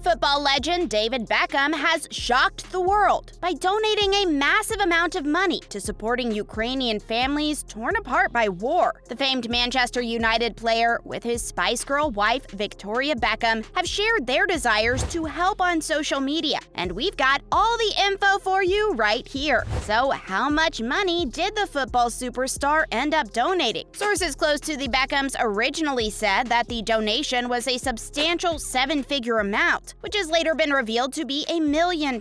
Football legend David Beckham has shocked the world by donating a massive amount of money to supporting Ukrainian families torn apart by war. The famed Manchester United player with his Spice Girl wife Victoria Beckham have shared their desires to help on social media, and we've got all the info for you right here. So how much money did the football superstar end up donating? Sources close to the Beckhams originally said that the donation was a substantial seven-figure amount, which has later been revealed to be £1 million.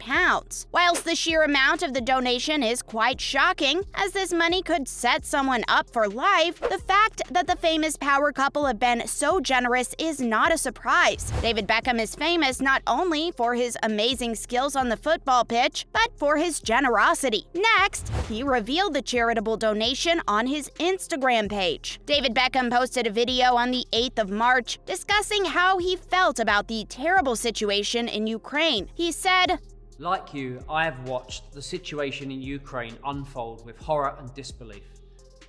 Whilst the sheer amount of the donation is quite shocking, as this money could set someone up for life, the fact that the famous power couple have been so generous is not a surprise. David Beckham is famous not only for his amazing skills on the football pitch, but for his generosity. Next, he revealed the charitable donation on his Instagram page. David Beckham posted a video on the 8th of March discussing how he felt about the terrible situation in Ukraine. He said, "Like you, I have watched the situation in Ukraine unfold with horror and disbelief.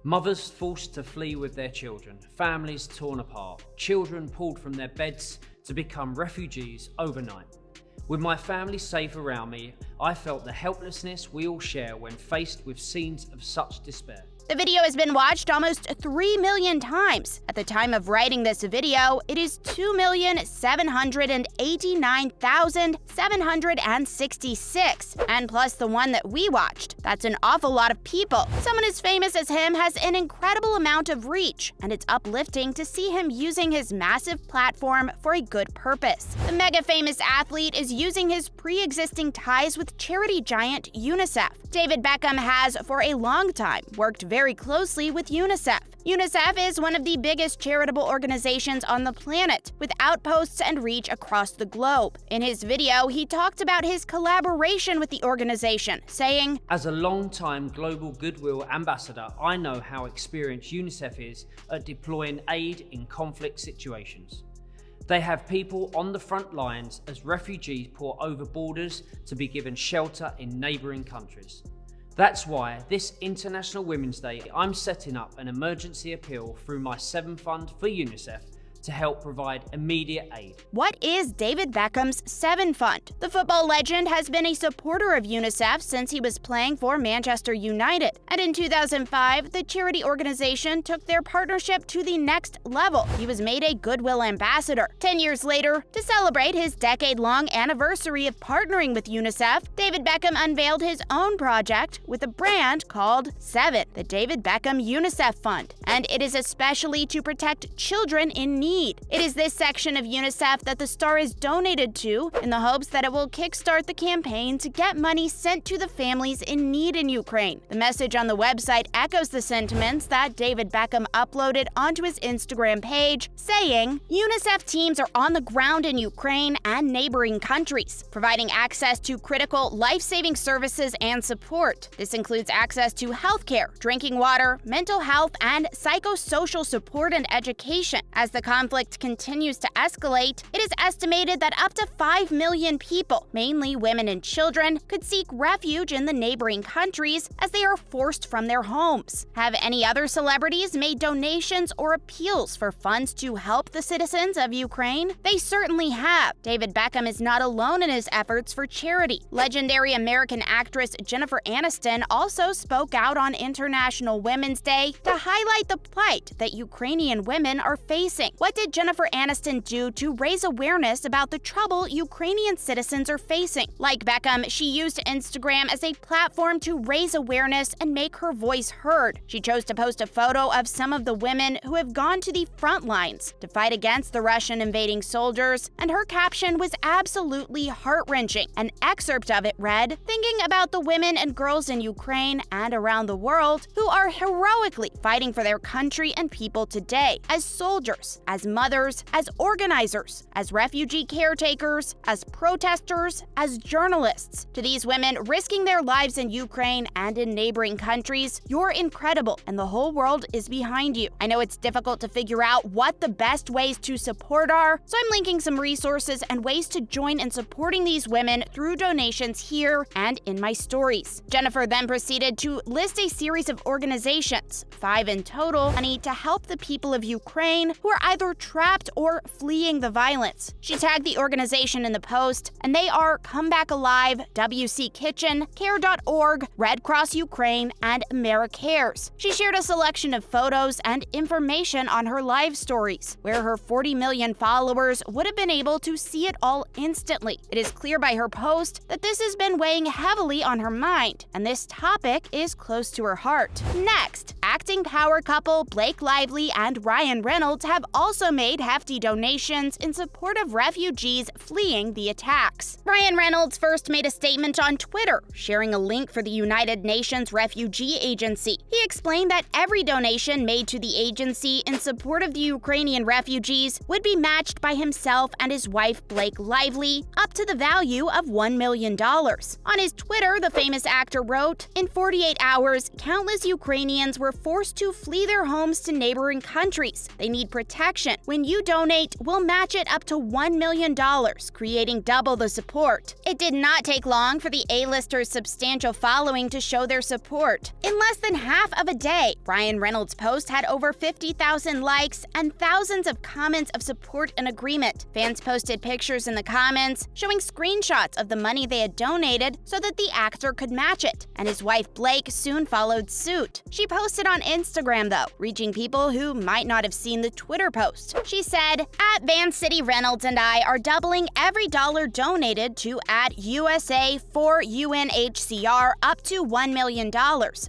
Mothers forced to flee with their children, families torn apart, children pulled from their beds to become refugees overnight. With my family safe around me, I felt the helplessness we all share when faced with scenes of such despair." The video has been watched almost 3 million times. At the time of writing this video, it is 2,789,766, and plus the one that we watched. That's an awful lot of people. Someone as famous as him has an incredible amount of reach, and it's uplifting to see him using his massive platform for a good purpose. The mega famous athlete is using his pre-existing ties with charity giant UNICEF. David Beckham has, for a long time, worked very closely with UNICEF. UNICEF is one of the biggest charitable organizations on the planet, with outposts and reach across the globe. In his video, he talked about his collaboration with the organization, saying, "As a long-time global goodwill ambassador, I know how experienced UNICEF is at deploying aid in conflict situations. They have people on the front lines as refugees pour over borders to be given shelter in neighboring countries. That's why this International Women's Day, I'm setting up an emergency appeal through my 7 Fund for UNICEF to help provide immediate aid." What is David Beckham's 7 Fund? The football legend has been a supporter of UNICEF since he was playing for Manchester United, and in 2005, the charity organization took their partnership to the next level. He was made a Goodwill Ambassador. 10 years later, to celebrate his decade-long anniversary of partnering with UNICEF, David Beckham unveiled his own project with a brand called 7, the David Beckham UNICEF Fund, and it is especially to protect children in need. It is this section of UNICEF that the star is donated to in the hopes that it will kickstart the campaign to get money sent to the families in need in Ukraine. The message on the website echoes the sentiments that David Beckham uploaded onto his Instagram page, saying, "UNICEF teams are on the ground in Ukraine and neighboring countries, providing access to critical life-saving services and support. This includes access to healthcare, drinking water, mental health, and psychosocial support and education. As the conflict continues to escalate, it is estimated that up to 5 million people, mainly women and children, could seek refuge in the neighboring countries as they are forced from their homes." Have any other celebrities made donations or appeals for funds to help the citizens of Ukraine? They certainly have. David Beckham is not alone in his efforts for charity. Legendary American actress Jennifer Aniston also spoke out on International Women's Day to highlight the plight that Ukrainian women are facing. What did Jennifer Aniston do to raise awareness about the trouble Ukrainian citizens are facing? Like Beckham, she used Instagram as a platform to raise awareness and make her voice heard. She chose to post a photo of some of the women who have gone to the front lines to fight against the Russian invading soldiers, and her caption was absolutely heart-wrenching. An excerpt of it read, "Thinking about the women and girls in Ukraine and around the world who are heroically fighting for their country and people today, as soldiers, as mothers, as organizers, as refugee caretakers, as protesters, as journalists. To these women risking their lives in Ukraine and in neighboring countries, you're incredible, and the whole world is behind you. I know it's difficult to figure out what the best ways to support are, so I'm linking some resources and ways to join in supporting these women through donations here and in my stories." Jennifer then proceeded to list a series of organizations, 5 in total, money to help the people of Ukraine who are either either trapped or fleeing the violence. She tagged the organization in the post, and they are Come Back Alive, WC Kitchen, Care.org, Red Cross Ukraine, and AmeriCares. She shared a selection of photos and information on her live stories, where her 40 million followers would have been able to see it all instantly. It is clear by her post that this has been weighing heavily on her mind, and this topic is close to her heart. Next, acting power couple Blake Lively and Ryan Reynolds have also made hefty donations in support of refugees fleeing the attacks. Ryan Reynolds first made a statement on Twitter, sharing a link for the United Nations Refugee Agency. He explained that every donation made to the agency in support of the Ukrainian refugees would be matched by himself and his wife Blake Lively, up to the value of $1 million. On his Twitter, the famous actor wrote, "In 48 hours, countless Ukrainians were forced to flee their homes to neighboring countries. They need protection. When you donate, we'll match it up to $1 million, creating double the support." It did not take long for the A-listers' substantial following to show their support. In less than half of a day, Ryan Reynolds' post had over 50,000 likes and thousands of comments of support and agreement. Fans posted pictures in the comments showing screenshots of the money they had donated so that the actor could match it, and his wife Blake soon followed suit. She posted on Instagram, though, reaching people who might not have seen the Twitter post. She said, "At Van City Reynolds and I are doubling every dollar donated to at USA for UNHCR up to $1 million.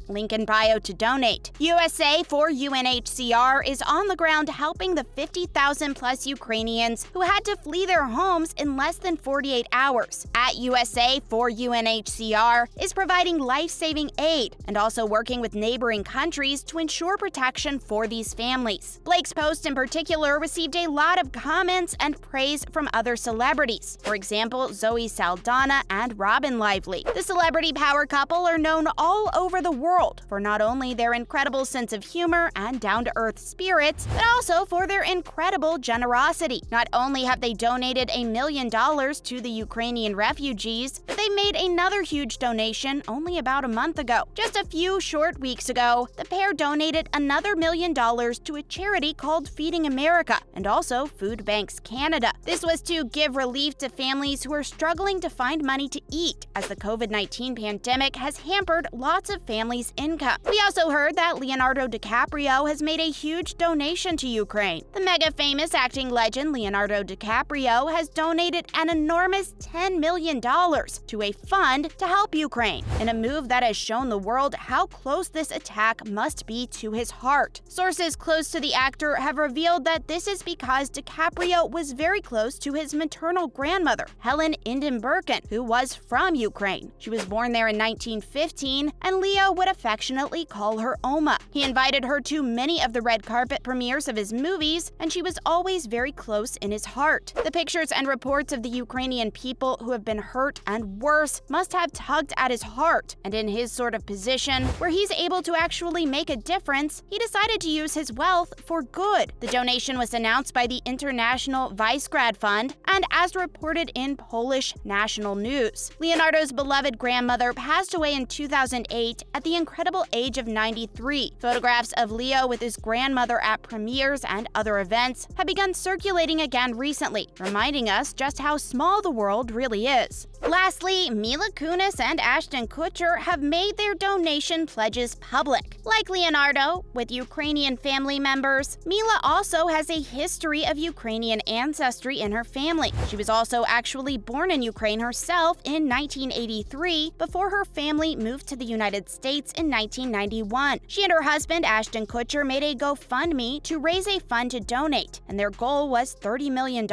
Link in bio to donate. USA for UNHCR is on the ground helping the 50,000 plus Ukrainians who had to flee their homes in less than 48 hours. At USA for UNHCR is providing life-saving aid and also working with neighboring countries to ensure protection for these families." Blake's post in particular received a lot of comments and praise from other celebrities. For example, Zoe Saldana and Robin Lively. The celebrity power couple are known all over the world for not only their incredible sense of humor and down-to-earth spirits, but also for their incredible generosity. Not only have they donated $1 million to the Ukrainian refugees, but they made another huge donation only about a month ago. Just a few short weeks ago, the pair donated another $1 million to a charity called Feeding America and also Food Banks Canada. This was to give relief to families who are struggling to find money to eat, as the COVID-19 pandemic has hampered lots of families' income. We also heard that Leonardo DiCaprio has made a huge donation to Ukraine. The mega-famous acting legend Leonardo DiCaprio has donated an enormous $10 million to a fund to help Ukraine, in a move that has shown the world how close this attack must be to his heart. Sources close to the actor have revealed that this is because DiCaprio was very close to his maternal grandmother, Helen Indenburken, who was from Ukraine. She was born there in 1915, and Leo would affectionately call her Oma. He invited her to many of the red carpet premieres of his movies, and she was always very close in his heart. The pictures and reports of the Ukrainian people who have been hurt and worse must have tugged at his heart, and in his sort of position, where he's able to actually make a difference, he decided to use his wealth for good. The donation was announced by the International Visegrad Fund, and as reported in Polish national news, Leonardo's beloved grandmother passed away in 2008 at the incredible age of 93. Photographs of Leo with his grandmother at premieres and other events have begun circulating again recently, reminding us just how small the world really is. Lastly, Mila Kunis and Ashton Kutcher have made their donation pledges public. Like Leonardo, with Ukrainian family members, Mila also has a history of Ukrainian ancestry in her family. She was also actually born in Ukraine herself in 1983 before her family moved to the United States in 1991. She and her husband, Ashton Kutcher, made a GoFundMe to raise a fund to donate, and their goal was $30 million,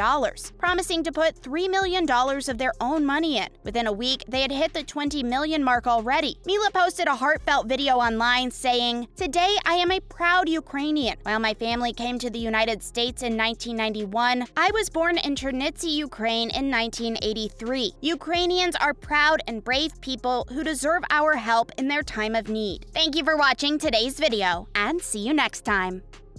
promising to put $3 million of their own money in. Within a week, they had hit the 20 million mark already. Mila posted a heartfelt video online saying, "Today I am a proud Ukrainian. While my family came to the United States in 1991, I was born in Chernivtsi, Ukraine in 1983. Ukrainians are proud and brave people who deserve our help in their time of need." Thank you for watching today's video, and see you next time.